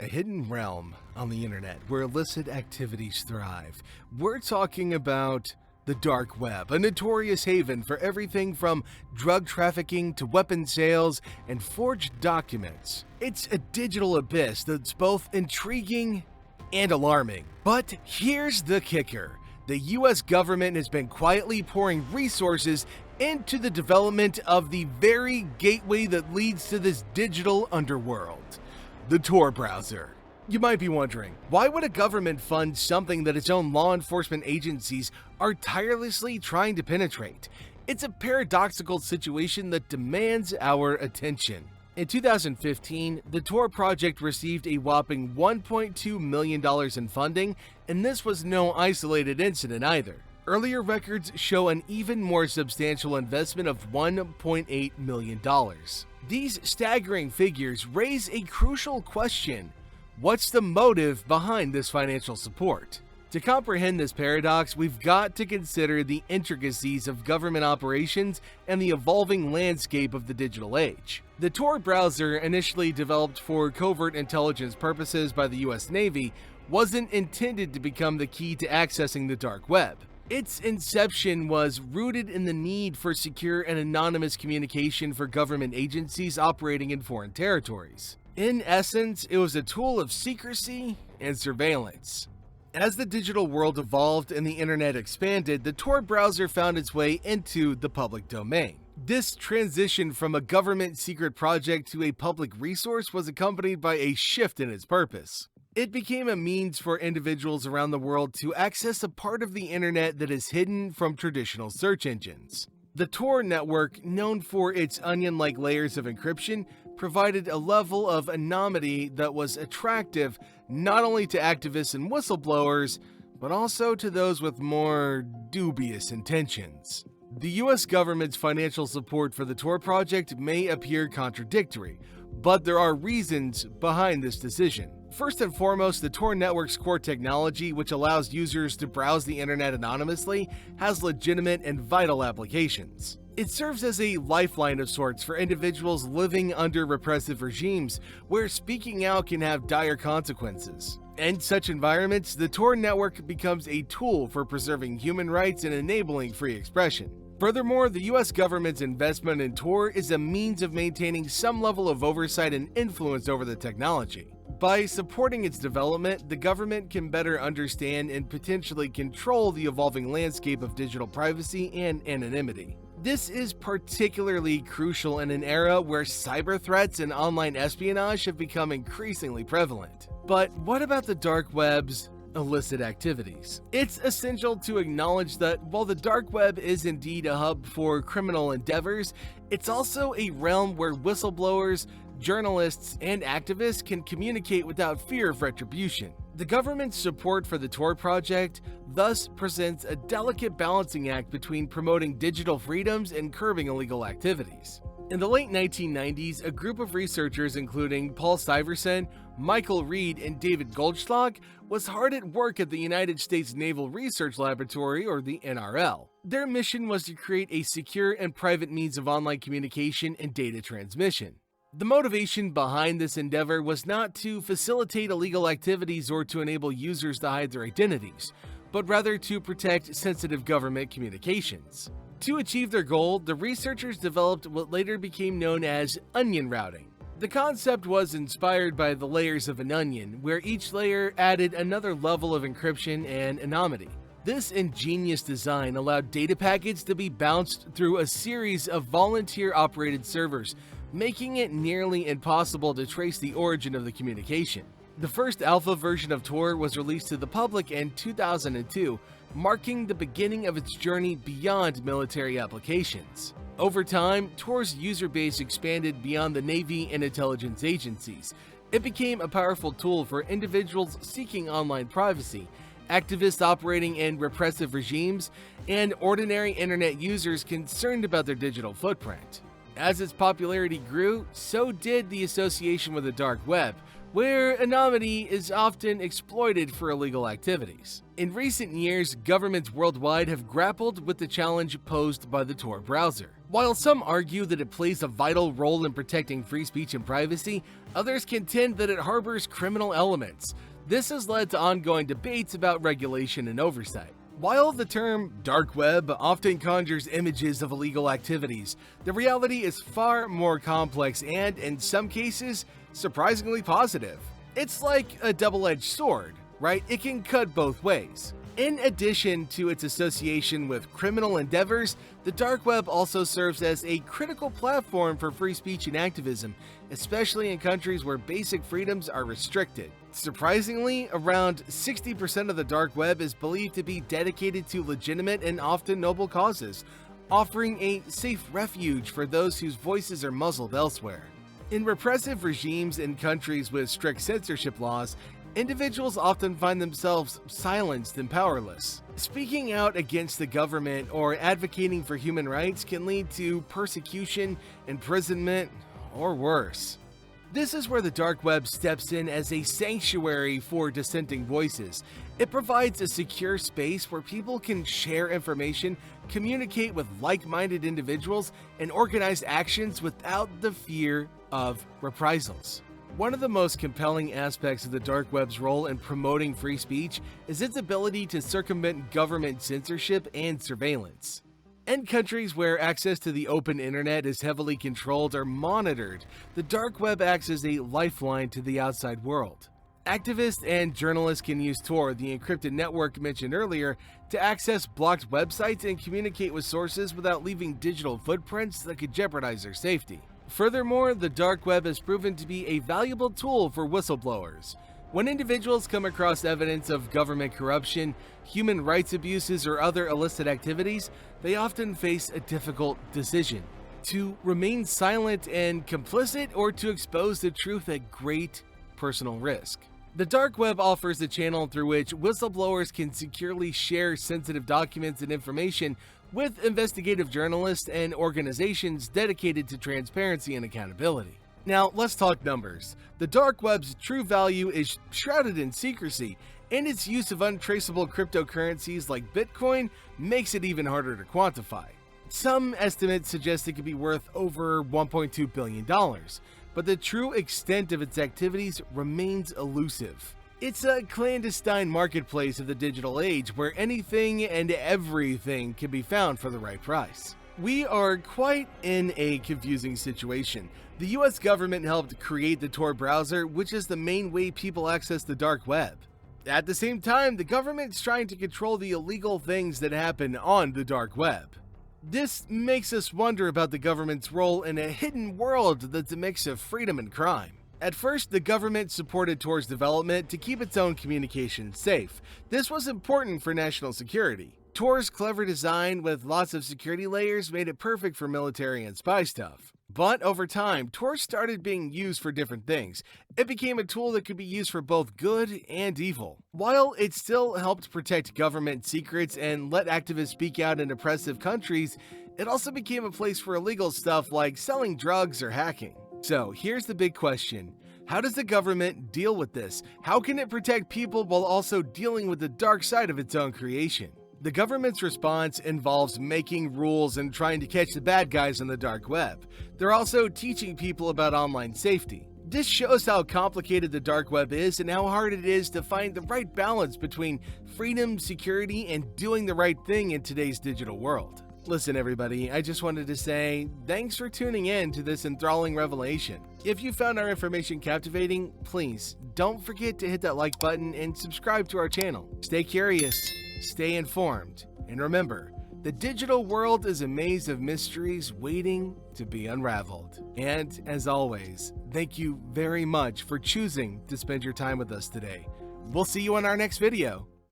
A hidden realm on the internet where illicit activities thrive. We're talking about the dark web, a notorious haven for everything from drug trafficking to weapon sales and forged documents. It's a digital abyss that's both intriguing and alarming. But here's the kicker. The US government has been quietly pouring resources into the development of the very gateway that leads to this digital underworld. The Tor browser. You might be wondering, why would a government fund something that its own law enforcement agencies are tirelessly trying to penetrate? It's a paradoxical situation that demands our attention. In 2015, the Tor project received a whopping $1.2 million in funding, and this was no isolated incident either. Earlier records show an even more substantial investment of $1.8 million. These staggering figures raise a crucial question. What's the motive behind this financial support? To comprehend this paradox, we've got to consider the intricacies of government operations and the evolving landscape of the digital age. The Tor browser, initially developed for covert intelligence purposes by the US Navy, wasn't intended to become the key to accessing the dark web. Its inception was rooted in the need for secure and anonymous communication for government agencies operating in foreign territories. In essence, it was a tool of secrecy and surveillance. As the digital world evolved and the internet expanded, the Tor browser found its way into the public domain. This transition from a government secret project to a public resource was accompanied by a shift in its purpose. It became a means for individuals around the world to access a part of the internet that is hidden from traditional search engines. The Tor network, known for its onion-like layers of encryption, provided a level of anonymity that was attractive not only to activists and whistleblowers, but also to those with more dubious intentions. The US government's financial support for the Tor project may appear contradictory, but there are reasons behind this decision. First and foremost, the Tor network's core technology, which allows users to browse the internet anonymously, has legitimate and vital applications. It serves as a lifeline of sorts for individuals living under repressive regimes, where speaking out can have dire consequences. In such environments, the Tor network becomes a tool for preserving human rights and enabling free expression. Furthermore, the US government's investment in Tor is a means of maintaining some level of oversight and influence over the technology. By supporting its development, the government can better understand and potentially control the evolving landscape of digital privacy and anonymity. This is particularly crucial in an era where cyber threats and online espionage have become increasingly prevalent. But what about the dark web's illicit activities? It's essential to acknowledge that while the dark web is indeed a hub for criminal endeavors, it's also a realm where whistleblowers, journalists, and activists can communicate without fear of retribution. The government's support for the Tor project thus presents a delicate balancing act between promoting digital freedoms and curbing illegal activities. In the late 1990s, a group of researchers including Paul Syverson, Michael Reed, and David Goldschlag was hard at work at the United States Naval Research Laboratory, or the NRL. Their mission was to create a secure and private means of online communication and data transmission. The motivation behind this endeavor was not to facilitate illegal activities or to enable users to hide their identities, but rather to protect sensitive government communications. To achieve their goal, the researchers developed what later became known as onion routing. The concept was inspired by the layers of an onion, where each layer added another level of encryption and anonymity. This ingenious design allowed data packets to be bounced through a series of volunteer-operated servers, making it nearly impossible to trace the origin of the communication. The first alpha version of Tor was released to the public in 2002, marking the beginning of its journey beyond military applications. Over time, Tor's user base expanded beyond the Navy and intelligence agencies. It became a powerful tool for individuals seeking online privacy, activists operating in repressive regimes, and ordinary internet users concerned about their digital footprint. As its popularity grew, so did the association with the dark web, where anonymity is often exploited for illegal activities. In recent years, governments worldwide have grappled with the challenge posed by the Tor browser. While some argue that it plays a vital role in protecting free speech and privacy, others contend that it harbors criminal elements. This has led to ongoing debates about regulation and oversight. While the term dark web often conjures images of illegal activities, the reality is far more complex and, in some cases, surprisingly positive. It's like a double-edged sword, right? It can cut both ways. In addition to its association with criminal endeavors, the dark web also serves as a critical platform for free speech and activism, especially in countries where basic freedoms are restricted. Surprisingly, around 60% of the dark web is believed to be dedicated to legitimate and often noble causes, offering a safe refuge for those whose voices are muzzled elsewhere. In repressive regimes in countries with strict censorship laws, individuals often find themselves silenced and powerless. Speaking out against the government or advocating for human rights can lead to persecution, imprisonment, or worse. This is where the dark web steps in as a sanctuary for dissenting voices. It provides a secure space where people can share information, communicate with like-minded individuals, and organize actions without the fear of reprisals. One of the most compelling aspects of the dark web's role in promoting free speech is its ability to circumvent government censorship and surveillance. In countries where access to the open internet is heavily controlled or monitored, the dark web acts as a lifeline to the outside world. Activists and journalists can use Tor, the encrypted network mentioned earlier, to access blocked websites and communicate with sources without leaving digital footprints that could jeopardize their safety. Furthermore, the dark web has proven to be a valuable tool for whistleblowers. When individuals come across evidence of government corruption, human rights abuses, or other illicit activities, they often face a difficult decision: to remain silent and complicit, or to expose the truth at great personal risk. The dark web offers a channel through which whistleblowers can securely share sensitive documents and information with investigative journalists and organizations dedicated to transparency and accountability. Now, let's talk numbers. The dark web's true value is shrouded in secrecy, and its use of untraceable cryptocurrencies like Bitcoin makes it even harder to quantify. Some estimates suggest it could be worth over $1.2 billion, but the true extent of its activities remains elusive. It's a clandestine marketplace of the digital age where anything and everything can be found for the right price. We are quite in a confusing situation. The US government helped create the Tor browser, which is the main way people access the dark web. At the same time, the government's trying to control the illegal things that happen on the dark web. This makes us wonder about the government's role in a hidden world that's a mix of freedom and crime. At first, the government supported Tor's development to keep its own communications safe. This was important for national security. Tor's clever design with lots of security layers made it perfect for military and spy stuff. But over time, Tor started being used for different things. It became a tool that could be used for both good and evil. While it still helped protect government secrets and let activists speak out in oppressive countries, it also became a place for illegal stuff like selling drugs or hacking. So here's the big question. How does the government deal with this? How can it protect people while also dealing with the dark side of its own creation? The government's response involves making rules and trying to catch the bad guys on the dark web. They're also teaching people about online safety. This shows how complicated the dark web is and how hard it is to find the right balance between freedom, security, and doing the right thing in today's digital world. Listen everybody, I just wanted to say thanks for tuning in to this enthralling revelation. If you found our information captivating, please don't forget to hit that like button and subscribe to our channel. Stay curious, stay informed, and remember, the digital world is a maze of mysteries waiting to be unraveled. And as always, thank you very much for choosing to spend your time with us today. We'll see you on our next video.